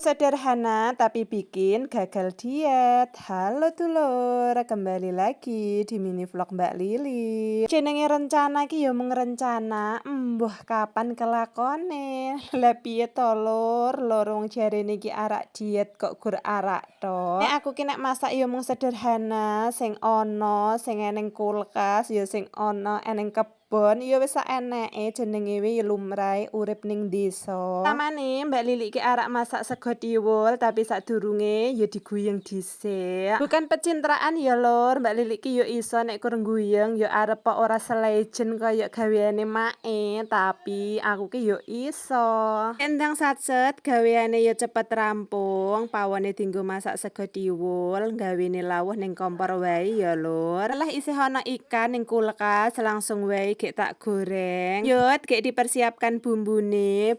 Sederhana tapi bikin gagal diet. Halo dulur, kembali lagi di mini vlog Mbak Lili. Jenenge rencana ki ya mung rencana, embuh kapan kelakone. Lah piye to lur, wong jarene ki arak diet kok gur arak to. Nek aku ki nek masak ya mung sederhana, sing ana, sing eneng kulkas, ya sing ana eneng kebon, ya wis sak eneke jenenge ya lumrahe urip ning desa. Samane Mbak Lili ki arak masak sego tiwul tapi sadurunge ya diguyeng dhisik. Bukan pencitraan ya lur, Mbak Lili ki yo iso nek kur guyeng yo arep ora selejen kaya gaweane mae, tapi aku ki yo iso. Endang satset gaweane yo cepet rampung, pawone dienggo masak sego tiwul, gawene lawuh ning kompor wae ya lur. Lah isih ana ikan ning kulkas, langsung wae gek tak goreng. Yot gek dipersiapkan bumbune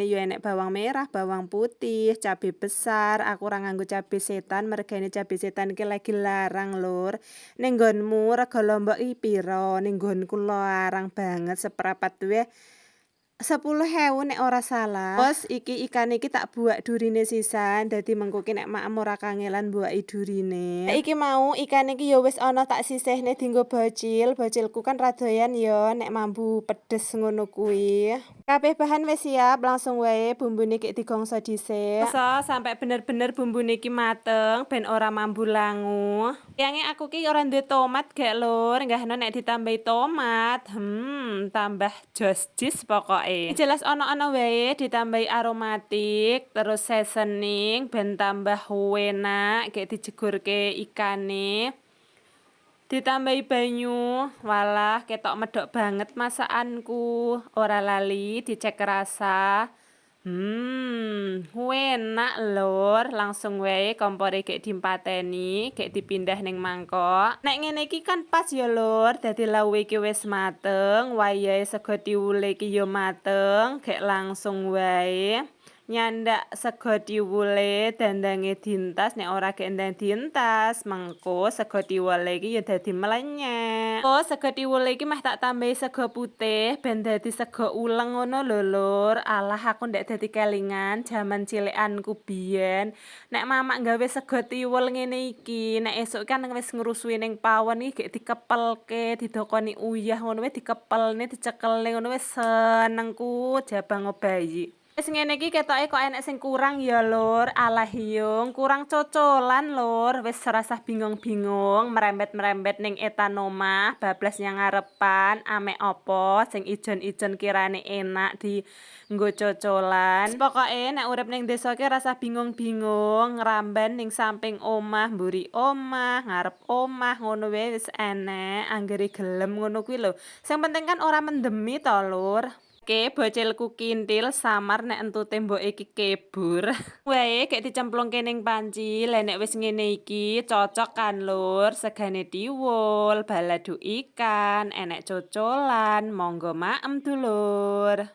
yo enek bawang merah, bawang putih, cabai besar. Aku ora nganggo cabai setan, mergane cabai setan iki lagi larang lur. Ning nggonmu rega lombok iki pira? Ning nggonku larang banget seprapat wae 10.000 nek ora salah. Bos iki ikan iki tak buak durine sisan, dadi mengko ki nek makmu ora kangelan buaki durine. Iki mau ikan iki ya wis ana tak sisihne dienggo bocil. Bocilku kan radoyan ya nek mambu pedes ngono kuwi. Kabeh bahan wis siap, langsung wae bumbune ki digongso dhisik. Sampai bener-bener bumbune ki mateng ben ora mambu langu. Yange aku ki ora duwe tomat gak lur, enggahno nek ditambahi tomat, tambah jos-jis pokoke. Jelas ono-ono wae ditambahi aromatik, terus seasoning ben tambah enak, kayak dijegurke ikane. Ditambahi banyu, walah ketok medok banget masakanku. Ora lali dicek rasa. Enak lur, langsung wae kompore gek dimpateni, gek dipindah ning mangkok. Nek ngene iki kan pas ya lur, dadi lawuhe iki wis mateng, wayahe sego tiwule iki ya mateng, gek langsung wae nyandak sego tiwule dandange dientas. Nek ora gek ndang dientas, mengko sego tiwule iki ya dadi melenyek. Oh, sego tiwule iki mah tak tambahi sego putih ben dadi sego uleng ngono lho lur. Alah aku ndak dadi kelingan jaman cilikanku biyen. Nek mamak gawe sego tiwul ngene iki, nek esuk kan wis ngrusui ning pawon iki gek dikepelke, didokoni uyah ngono wae dikepelne, dicekelne ngono wis senengku jabang bayi. Wis ngene iki ketoke kok enek sing kurang ya lur. Alah yung kurang cocolan lur. Wis rasah bingung-bingung merembet-merembet ning etan omah, bablas yang ngarepan ame opo sing ijon-ijon kirane enak di nggo cocolan. Pokoke nek urip ning desa ki rasah bingung-bingung, ngramban ning samping omah, mburi omah, ngarep omah ngono wae wis enek, anggere gelem ngono kuwi lho. Sing penting kan ora mendemi to lur. Oke, bocilku kintil samar nek entu tembok iki kebur. Wae gek dicemplungke ning panci. Lah nek wis ngene iki cocok kan lur, segane tiwul, balado ikan, enek cocolan, monggo maem dulur.